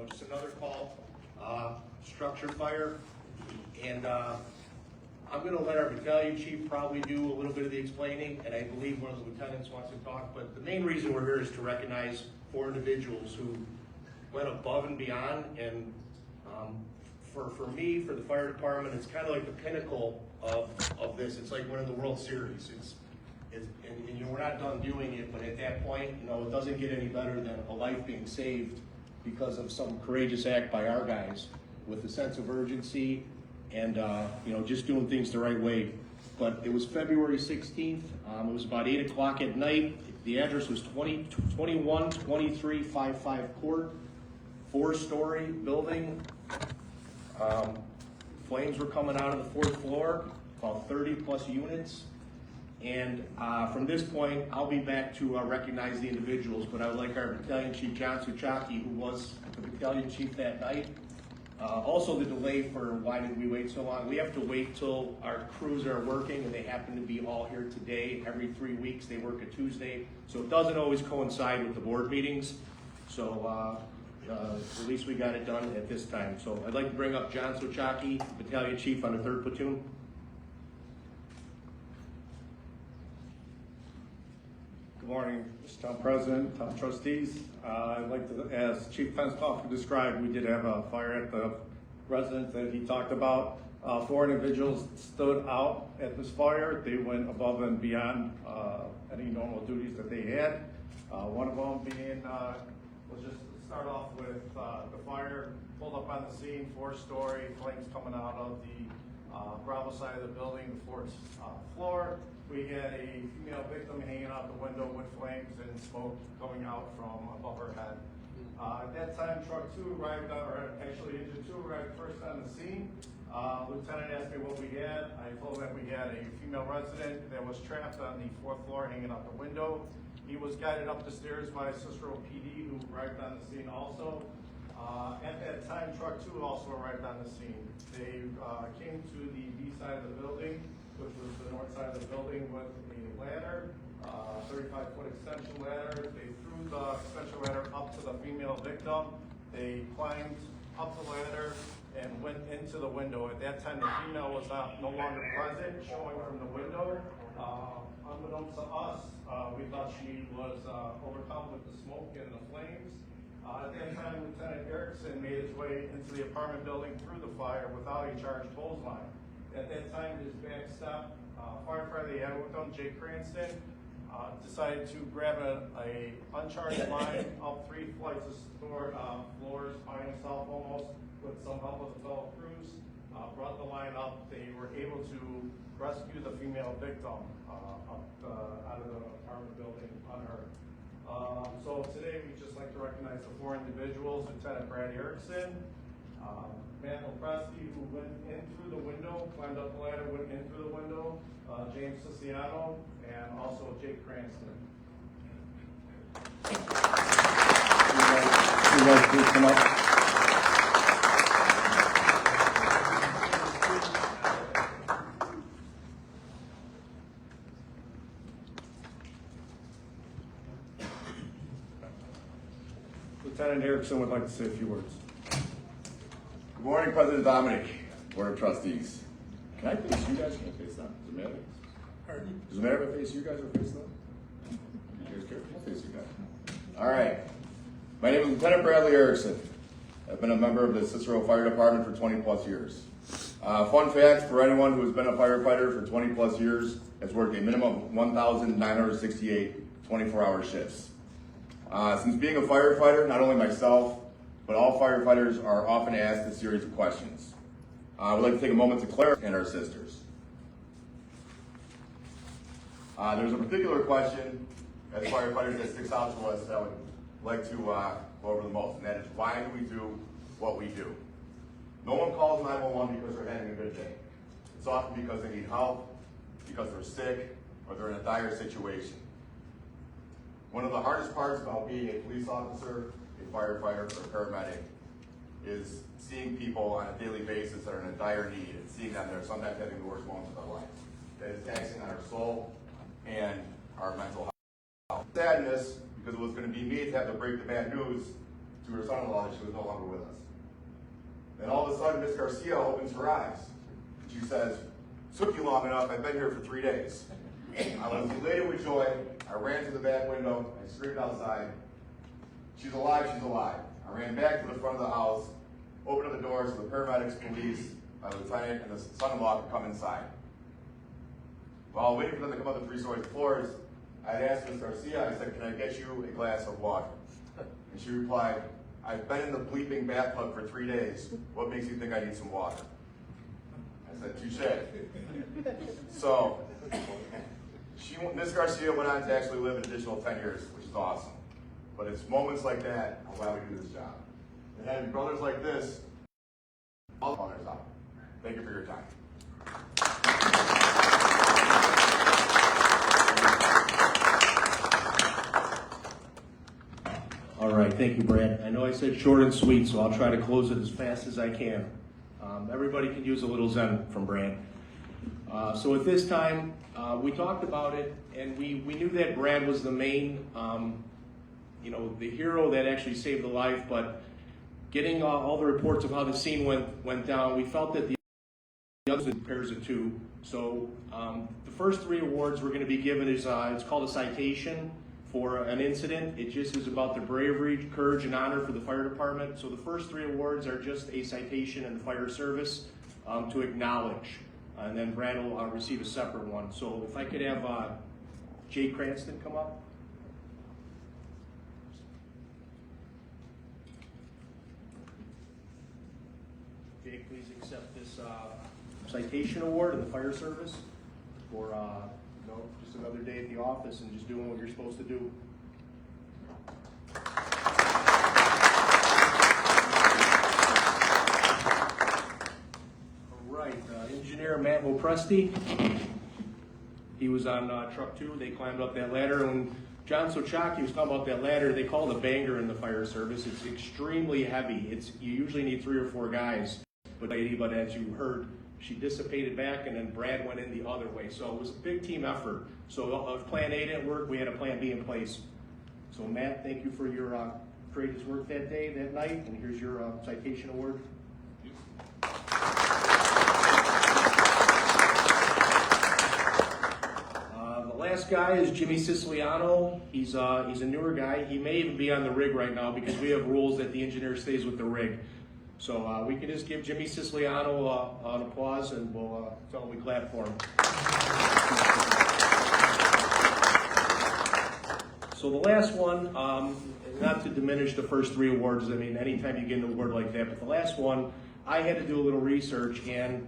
just another call, structure fire, and I'm going to let our battalion chief probably do a little bit of the explaining, and I believe one of the lieutenants wants to talk, but the main reason we're here is to recognize 4 individuals who went above and beyond, and for me, for the fire department, it's kind of like the pinnacle of this. It's like winning the World Series. And you know, we're not done doing it, but at that point, you know, it doesn't get any better than a life being saved because of some courageous act by our guys with a sense of urgency and you know, just doing things the right way. But it was February 16th. It was about 8 o'clock at night. The address was 212355 Court, 4-story building. Flames were coming out of the 4th floor, about 30 plus units. And from this point, I'll be back to recognize the individuals, but I would like our Battalion Chief John Suchaki, who was the battalion chief that night. Also the delay for why did we wait so long. We have to wait till our crews are working, and they happen to be all here today. Every 3 weeks they work a Tuesday, so it doesn't always coincide with the board meetings. So at least we got it done at this time. So I'd like to bring up John Suchaki, Battalion Chief on the 3rd Platoon. Good morning, Mr. Town President, Town Trustees. I'd like to, as Chief Fenstoff described, we did have a fire at the residence that he talked about. 4 individuals stood out at this fire. They went above and beyond any normal duties that they had. One of them being, was just to start off with the fire, pulled up on the scene, 4-story, flames coming out of the Bravo side of the building, the 4th floor. We had a female victim hanging out the window with flames and smoke coming out from above her head. At that time, truck 2 arrived, or actually engine 2 arrived first on the scene. Lieutenant asked me what we had. I told him that we had a female resident that was trapped on the 4th floor hanging out the window. He was guided up the stairs by Cicero PD, who arrived on the scene also. At that time, truck 2 also arrived on the scene. They came to the B side of the building, which was the north side of the building, with a ladder, 35-foot extension ladder. They threw the extension ladder up to the female victim. They climbed up the ladder and went into the window. At that time, the female was no longer present, showing from the window. Unbeknownst to us, we thought she was overcome with the smoke and the flames. At that time, Lieutenant Erickson made his way into the apartment building through the fire without a charged hose line. At that time, his backstop firefighter they had with him, Jake Cranston, decided to grab a uncharged line up 3 flights of floors by himself almost, with some help of the fellow crews. Brought the line up. They were able to rescue the female victim up out of the apartment building unhurt. So today we'd just like to recognize the 4 individuals: Lieutenant Brad Erickson, Matt Lopresti, who went in through the window, climbed up the ladder, went in through the window, James Cicero, and also Jake Cranston. You guys please come up. Lieutenant Erickson would like to say a few words. Good morning, President Dominic, Board of Trustees. Can I face you guys? Can I face them? Does it matter? Pardon? Does it matter if I face you guys or face them? You guys care? I'll face you guys. All right. My name is Lieutenant Bradley Erickson. I've been a member of the Cicero Fire Department for 20 plus years. Fun fact, for anyone who has been a firefighter for 20 plus years, has worked a minimum of 1,968 24-hour shifts. Since being a firefighter, not only myself, but all firefighters are often asked a series of questions. I would like to take a moment to clarify and our sisters. There's a particular question as firefighters that sticks out to us that I would like to go over the most, and that is, why do we do what we do? No one calls 911 because they're having a good day. It's often because they need help, because they're sick, or they're in a dire situation. One of the hardest parts about being a police officer, a firefighter, or a paramedic is seeing people on a daily basis that are in a dire need, and seeing them that are sometimes having the worst moments of their life. That is taxing on our soul and our mental health. Sadness, because it was going to be me to have to break the bad news, to her son-in-law that she was no longer with us. Then all of a sudden, Miss Garcia opens her eyes. She says, "Took you long enough, I've been here for 3 days." I was elated with joy. I ran to the back window, I screamed outside, "She's alive, she's alive." I ran back to the front of the house, opened up the doors so the paramedics, police, my lieutenant, and the son-in-law could come inside. While waiting for them to come up the 3-story floors, I had asked Ms. Garcia, I said, "Can I get you a glass of water?" And she replied, "I've been in the bleeping bathtub for 3 days. What makes you think I need some water?" I said, "Touche." So, Ms. Garcia went on to actually live an additional 10 years, which is awesome. But it's moments like that I'm glad we do this job. And having brothers like this, all others out. Thank you for your time. All right, thank you, Brad. I know I said short and sweet, so I'll try to close it as fast as I can. Everybody can use a little Zen from Brad. So at this time, we talked about it, and we knew that Brad was the main, the hero that actually saved the life, but getting all the reports of how the scene went down, we felt that the others in pairs of two. So the first 3 awards we're going to be given is, it's called a citation for an incident. It just is about the bravery, courage, and honor for the fire department. So the first 3 awards are just a citation in the fire service to acknowledge. And then Brad will receive a separate one. So if I could have Jay Cranston come up. Jay, please accept this citation award in the fire service for just another day at the office and just doing what you're supposed to do. All right, engineer Matt Lopresti. He was on truck 2. They climbed up that ladder. And when John Sochaki was talking about that ladder, they call it a banger in the fire service. It's extremely heavy. You usually need 3 or 4 guys. But as you heard, she dissipated back, and then Brad went in the other way. So it was a big team effort. So if Plan A didn't work, we had a Plan B in place. So Matt, thank you for your courageous work that day, that night, and here's your citation award. The last guy is Jimmy Siciliano. He's a newer guy. He may even be on the rig right now because we have rules that the engineer stays with the rig. So we can just give Jimmy Siciliano an applause, and we'll tell him we clap for him. So the last one, not to diminish the first 3 awards, I mean, anytime you get an award like that, but the last one, I had to do a little research, and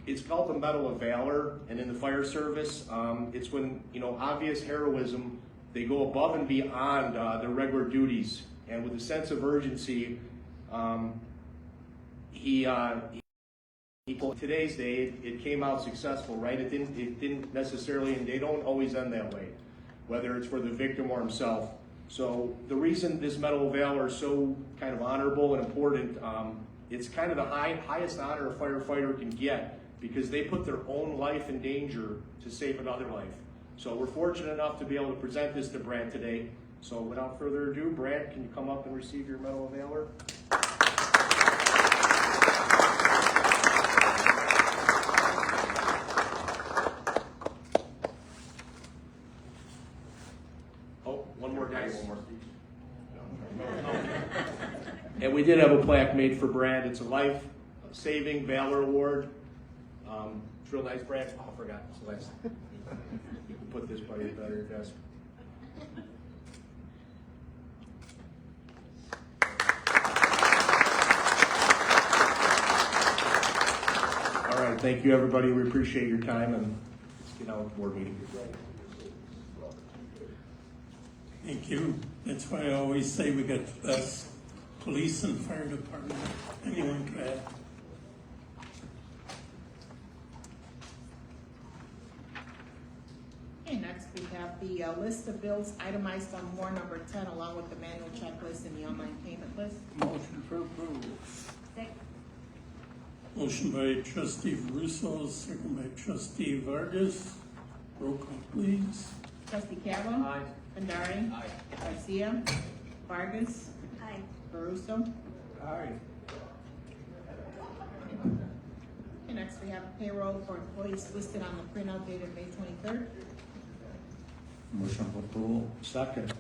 it's called the Medal of Valor, and in the fire service, it's when, obvious heroism, they go above and beyond their regular duties, and with a sense of urgency, today's day, it came out successful, right? It didn't necessarily, and they don't always end that way, whether it's for the victim or himself. So the reason this Medal of Valor is so kind of honorable and important, it's kind of the highest honor a firefighter can get because they put their own life in danger to save another life. So we're fortunate enough to be able to present this to Brad today. So without further ado, Brad, can you come up and receive your Medal of Valor? Oh, one more, guys. One more speech. And we did have a plaque made for Brad. It's a life-saving Valor Award. It's real nice, Brad. Oh, I forgot. It's nice. You can put this by your desk. All right, thank you, everybody. We appreciate your time, and let's get on with the board meeting. Thank you. That's why I always say we got the best police and fire department anyone could have. Okay, next we have the list of bills itemized on warrant number 10, along with the manual checklist and the online payment list. Motion for approval. Second. Motion by trustee Russo, second by trustee Vargas. Roll call, please. Trustee Calhoun. Aye. Bandari. Aye. Garcia. Vargas. Caruso. Aye. And next we have payroll for employees listed on the printout dated May 23rd. Motion for approval. Second.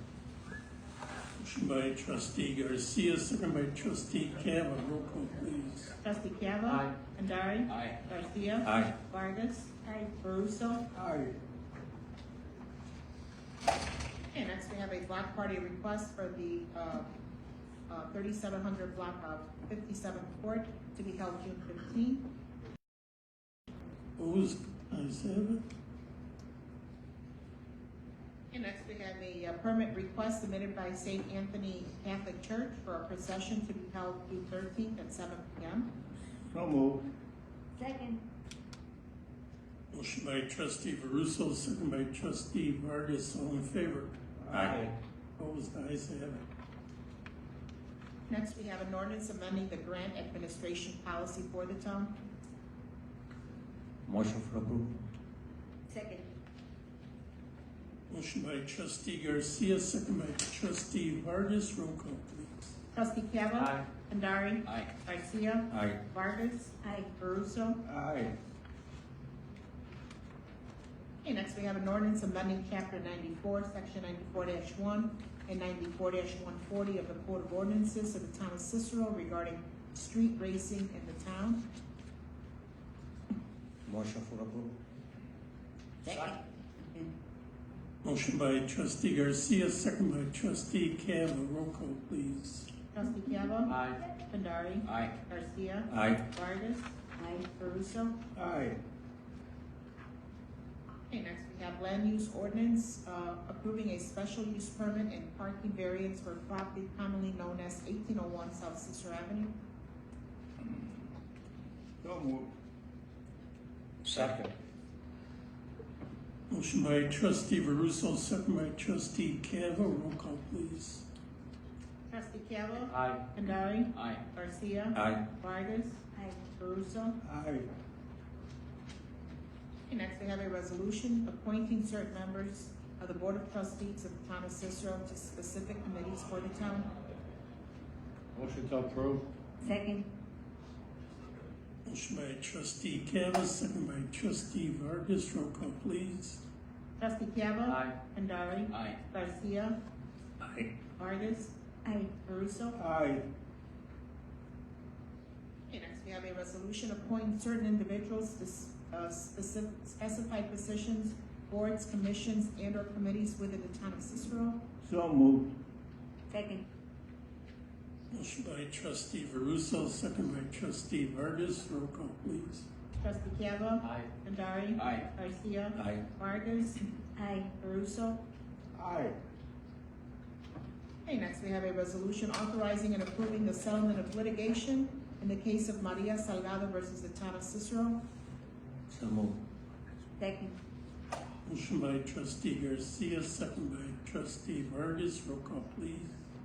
Motion by trustee Garcia, second by trustee Kavanaugh. Roll call, please. Trustee Cava. Aye. Andari. Aye. Garcia. Aye. Vargas. Caruso. Aye. And next we have a block party request for the 3700 block of 57th Court to be held June 15th. Opposed? Ayes have it. And next we have a permit request submitted by St. Anthony Catholic Church for a procession to be held June 13th at 7 p.m. So moved. Second. Motion by trustee Veruso, second by trustee Vargas. All in favor? Aye. Opposed? Ayes have it. Next we have an ordinance amending the grant administration policy for the town. Motion for approval. Second. Motion by trustee Garcia, second by trustee Vargas. Roll call, please. Trustee Cava. Aye. Andari. Aye. Garcia. Aye. Vargas. Aye. Caruso. Aye. Okay, next we have an ordinance amending chapter 94, section 94-1 and 94-140 of the Code of Ordinances of the town of Cicero regarding street racing in the town. Motion for approval. Second. Motion by trustee Garcia, second by trustee Kavanaugh. Roll call, please. Trustee Cava. Aye. Andari. Aye. Garcia. Aye. Vargas. Aye. Caruso. Aye. Okay, next we have land use ordinance, approving a special use permit and parking variance for property commonly known as 1801 South Cicero Avenue. So moved. Second. Motion by trustee Veruso, second by trustee Kavanaugh. Roll call, please. Trustee Cava. Aye. Andari. Aye. Garcia. Aye. Vargas. Aye. Caruso. Aye. Okay, next we have a resolution appointing certain members of the Board of Trustees of the town of Cicero to specific committees for the town. Motion to approve. Second. Motion by trustee Kavanaugh, second by trustee Vargas. Roll call, please. Trustee Cava. Aye. Andari. Aye. Garcia. Aye. Vargas. Aye. Caruso. Aye. Okay, next we have a resolution appointing certain individuals to specified positions, boards, commissions, and or committees within the town of Cicero. So moved. Second. Motion by trustee Veruso, second by trustee Vargas. Roll call, please. Trustee Cava. Aye. Andari. Aye. Garcia. Aye. Vargas. Aye. Caruso. Aye. Okay, next we have a resolution authorizing and approving the settlement of litigation in the case of Maria Salgado versus the town of Cicero. So moved. Second. Motion by trustee Garcia, second by trustee Vargas. Roll call, please.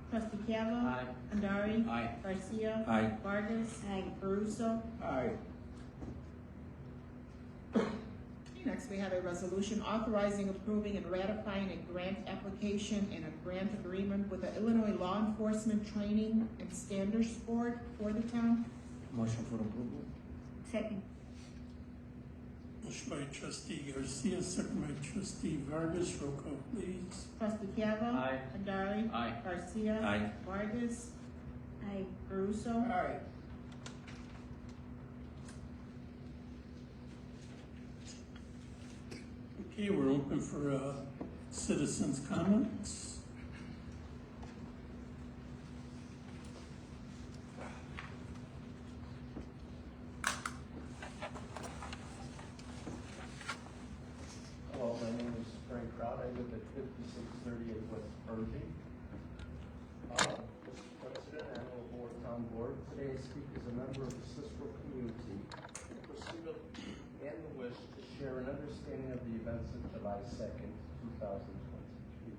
Trustee Cava. Aye. Andari. Aye. Garcia. Aye. Vargas. Aye. Caruso. Aye. Next, we have a resolution authorizing, approving, and ratifying a grant application and a grant agreement with the Illinois Law Enforcement Training and Standards Board for the town. Motion for approval. Second. Motion by trustee Garcia, second by trustee Vargas. Roll call, please. Trustee Cava. Aye. Andari. Aye. Garcia. Aye. Vargas. Aye. Caruso. Aye. Okay, we're open for citizens' comments. Hello, my name is Frank Crowd. I live at 5638 West Irving. Mr. President, I am a town board. Today I speak as a member of the Cicero community in pursuit of and the wish to share an understanding of the events of July 2nd, 2023.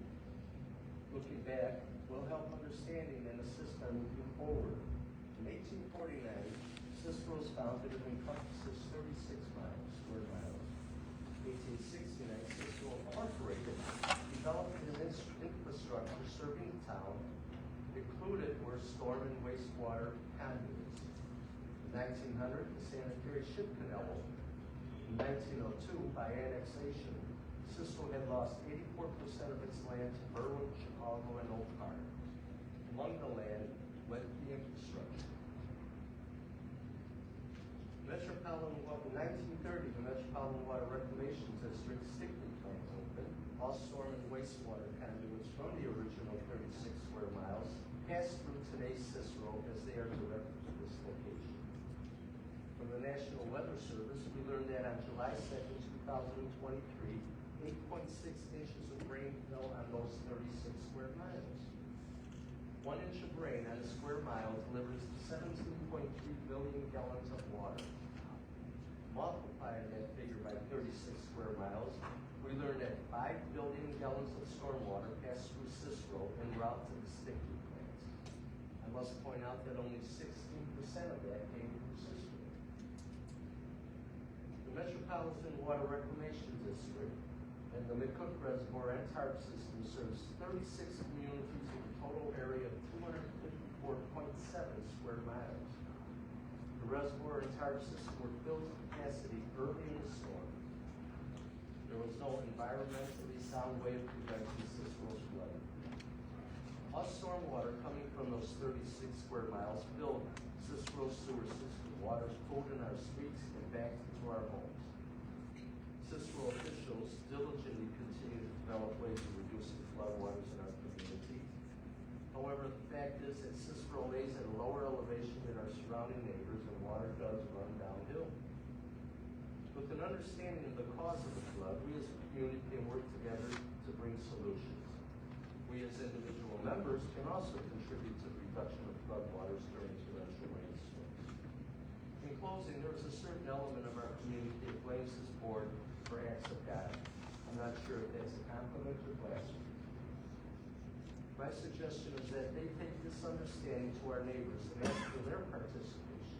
Looking back will help understanding and assist on moving forward. In 1849, Cicero was founded and encompasses 36 square miles. 1869, Cicero Incorporated developed an infrastructure serving the town, including Included were storm and wastewater conduits. In 1900, the sanitary ship canal opened. In 1902, by annexation, Cicero had lost 84% of its land to Berwick, Chicago, and Oak Park. Among the land went the infrastructure. In 1930, the Metropolitan Water Reclamation District Stickney plant opened. All storm and wastewater conduits from the original 36 square miles passed through today's Cicero as they are directed to this location. From the National Weather Service, we learned that on July 2nd, 2023, 8.6 inches of rain fell on those 36 square miles. 1 inch of rain on a square mile delivers 17.3 billion gallons of water. Multiplying that figure by 36 square miles, we learned that 5 billion gallons of stormwater passed through Cicero en route to the Stickney plants. I must point out that only 16% of that came from Cicero. The Metropolitan Water Reclamation District and the McCook Reservoir and TARP system serves 36 communities with a total area of 254.7 square miles. The reservoir and TARP system were filled to capacity early in the storm. There was no environmentally sound way of preventing Cicero's flooding. All stormwater coming from those 36 square miles filled Cicero's sewer system. Water flowed in our streets and back into our homes. Cicero officials diligently continue to develop ways of reducing floodwaters in our community. However, the fact is that Cicero lays at a lower elevation than our surrounding neighbors, and water does run downhill. With an understanding of the cause of the flood, we as a community can work together to bring solutions. We as individual members can also contribute to the reduction of floodwaters during torrential rainstorms. In closing, there is a certain element of our community that blames this board for acts of God. I'm not sure if that's a compliment or blasphemy. My suggestion is that they take this understanding to our neighbors and ask for their participation